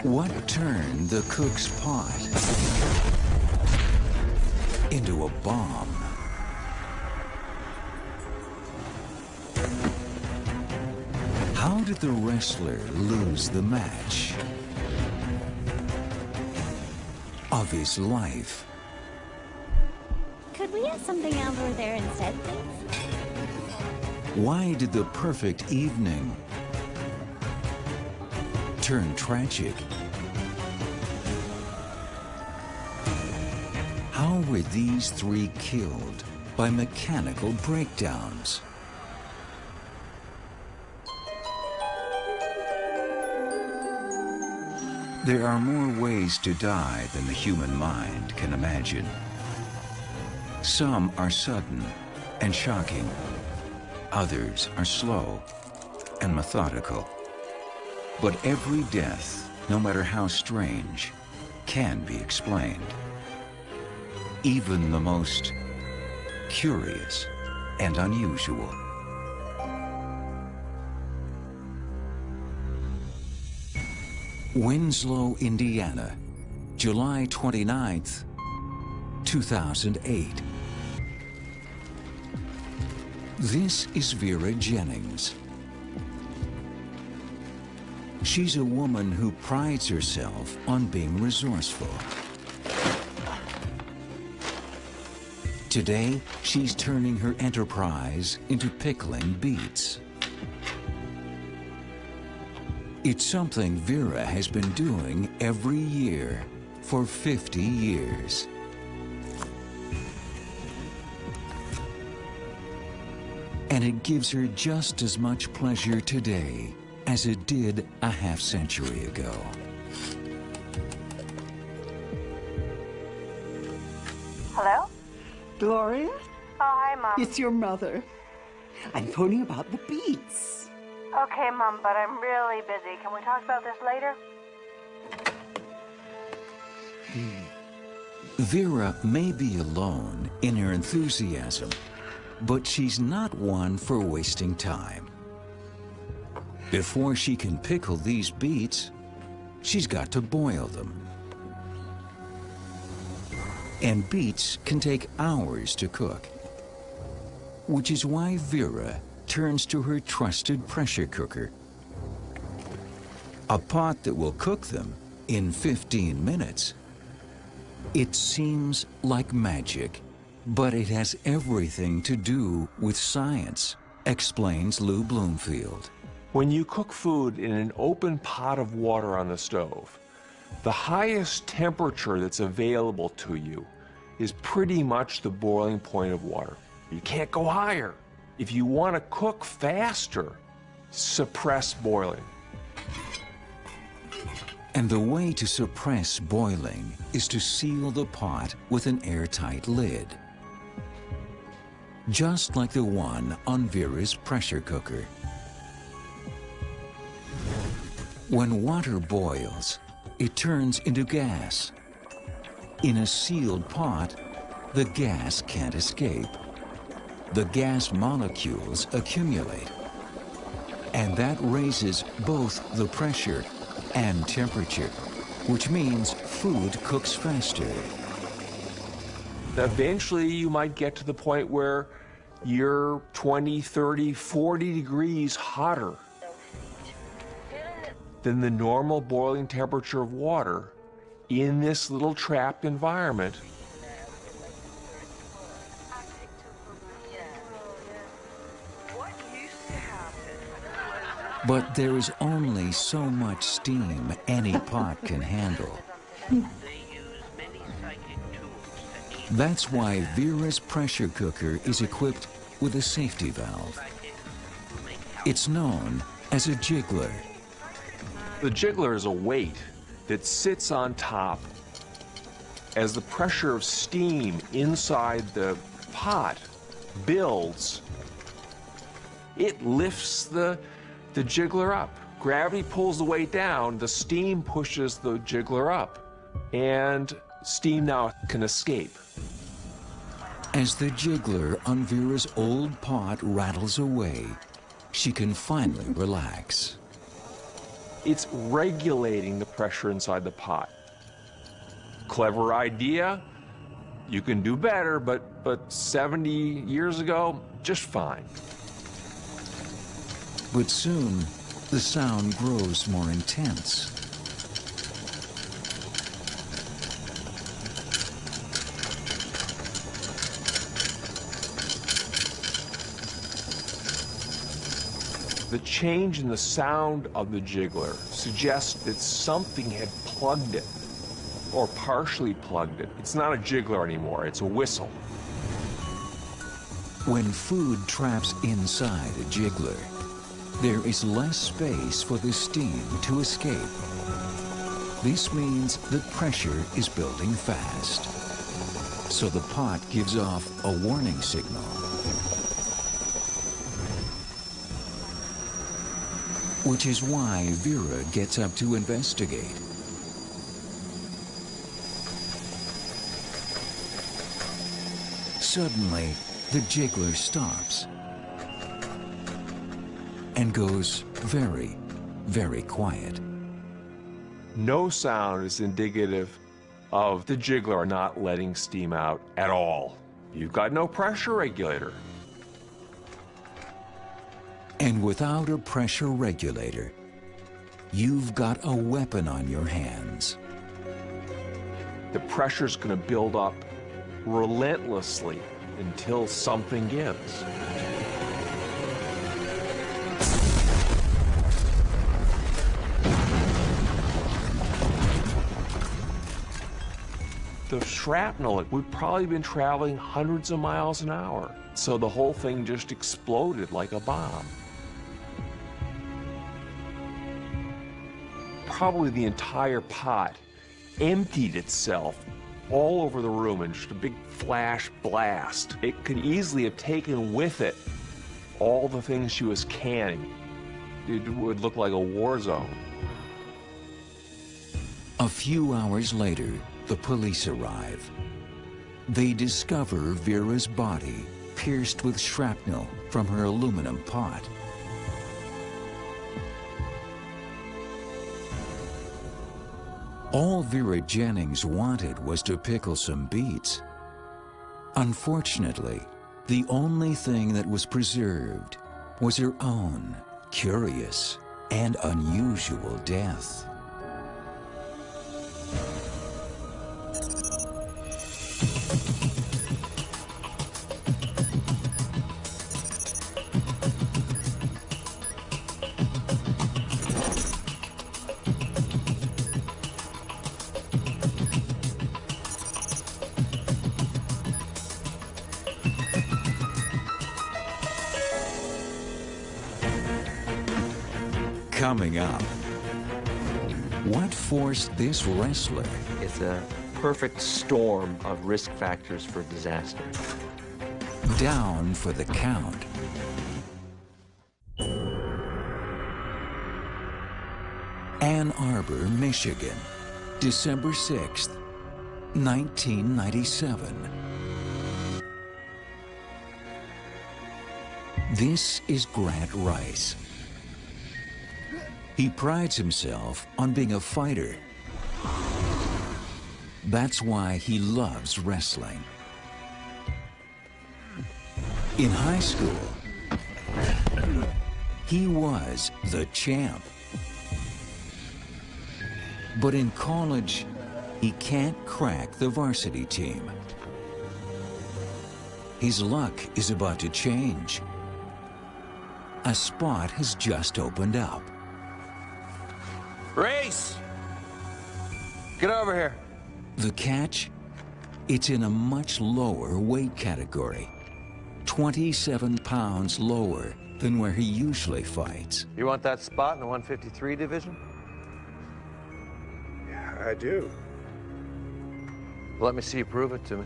What turned the cook's pot into a bomb? How did the wrestler lose the match of his life? Could we have something over there instead, please? Why did the perfect evening turn tragic? How were these three killed by mechanical breakdowns? There are more ways to die than the human mind can imagine. Some are sudden and shocking. Others are slow and methodical. But every death, no matter how strange, can be explained. Even the most curious and unusual. Winslow, Indiana, July 29th, 2008. This is Vera Jennings. She's a woman who prides herself on being resourceful. Today, she's turning her enterprise into pickling beets. It's something Vera has been doing every year for 50 years. And it gives her just as much pleasure today as it did a half-century ago. Hello? Gloria? Oh, hi, Mom. It's your mother. I'm phoning about the beets. Okay, Mom, but I'm really busy. Can we talk about this later? Vera may be alone in her enthusiasm, but she's not one for wasting time. Before she can pickle these beets, she's got to boil them. And beets can take hours to cook, which is why Vera turns to her trusted pressure cooker, a pot that will cook them in 15 minutes. It seems like magic, but it has everything to do with science, explains Lou Bloomfield. When you cook food in an open pot of water on the stove, the highest temperature that's available to you is pretty much the boiling point of water. You can't go higher. If you want to cook faster, suppress boiling. And the way to suppress boiling is to seal the pot with an airtight lid, just like the one on Vera's pressure cooker. When water boils, it turns into gas. In a sealed pot, the gas can't escape. The gas molecules accumulate, and that raises both the pressure and temperature, which means food cooks faster. Eventually, you might get to the point where you're 20, 30, 40 degrees hotter than the normal boiling temperature of water in this little trapped environment. But there is only so much steam any pot can handle. That's why Vera's pressure cooker is equipped with a safety valve. It's known as a jiggler. The jiggler is a weight that sits on top. As the pressure of steam inside the pot builds, it lifts the jiggler up. Gravity pulls the weight down, the steam pushes the jiggler up, and steam now can escape. As the jiggler on Vera's old pot rattles away, she can finally relax. It's regulating the pressure inside the pot. Clever idea. You can do better, but 70 years ago, just fine. But soon, the sound grows more intense. The change in the sound of the jiggler suggests that something had plugged it, or partially plugged it. It's not a jiggler anymore, it's a whistle. When food traps inside a jiggler, there is less space for the steam to escape. This means that pressure is building fast. So the pot gives off a warning signal. Which is why Vera gets up to investigate. Suddenly, the jiggler stops and goes very, very quiet. No sound is indicative of the jiggler not letting steam out at all. You've got no pressure regulator. And without a pressure regulator, you've got a weapon on your hands. The pressure's going to build up relentlessly until something gives. The shrapnel, we've probably been traveling hundreds of miles an hour, so the whole thing just exploded like a bomb. Probably the entire pot emptied itself all over the room in just a big flash blast. It could easily have taken with it all the things she was canning. It would look like a war zone. A few hours later, the police arrive. They discover Vera's body pierced with shrapnel from her aluminum pot. All Vera Jennings wanted was to pickle some beets. Unfortunately, the only thing that was preserved was her own curious and unusual death. Coming up, what forced this wrestler It's a perfect storm of risk factors for disaster. down for the count? Ann Arbor, Michigan, December 6th, 1997. This is Grant Rice. He prides himself on being a fighter. That's why he loves wrestling. In high school, he was the champ. But in college, he can't crack the varsity team. His luck is about to change. A spot has just opened up. Race! Get over here. The catch? It's in a much lower weight category. 27 pounds lower than where he usually fights. You want that spot in the 153 division? Yeah, I do. Let me see you prove it to me.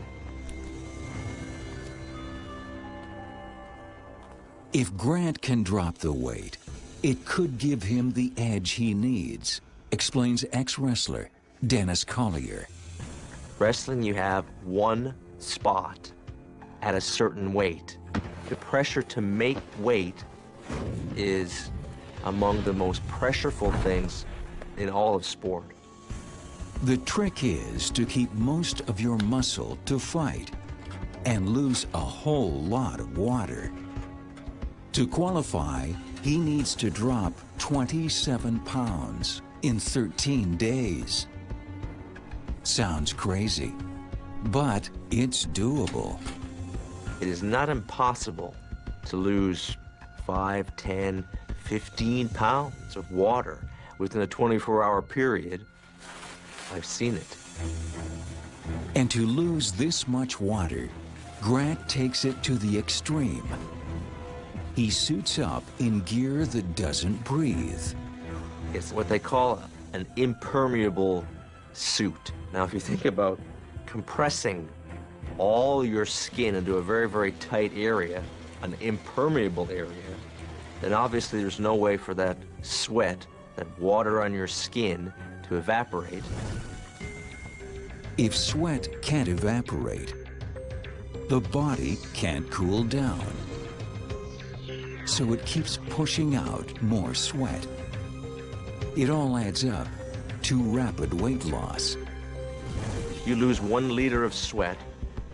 If Grant can drop the weight, it could give him the edge he needs, explains ex-wrestler Dennis Collier. Wrestling, you have one spot at a certain weight. The pressure to make weight is among the most pressureful things in all of sport. The trick is to keep most of your muscle to fight and lose a whole lot of water. To qualify, he needs to drop 27 pounds in 13 days. Sounds crazy, but it's doable. It is not impossible to lose 5, 10, 15 pounds of water within a 24-hour period. I've seen it. And to lose this much water, Grant takes it to the extreme. He suits up in gear that doesn't breathe. It's what they call an impermeable suit. Now, if you think about compressing all your skin into a very, very tight area, an impermeable area, then obviously there's no way for that sweat, that water on your skin, to evaporate. If sweat can't evaporate, the body can't cool down. So it keeps pushing out more sweat. It all adds up to rapid weight loss. You lose 1 liter of sweat,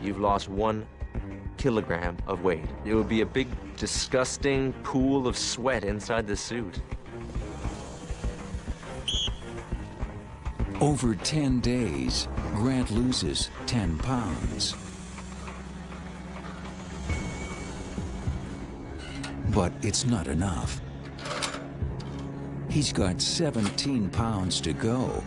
you've lost 1 kilogram of weight. It would be a big, disgusting pool of sweat inside the suit. Over 10 days, Grant loses 10 pounds. But it's not enough. He's got 17 pounds to go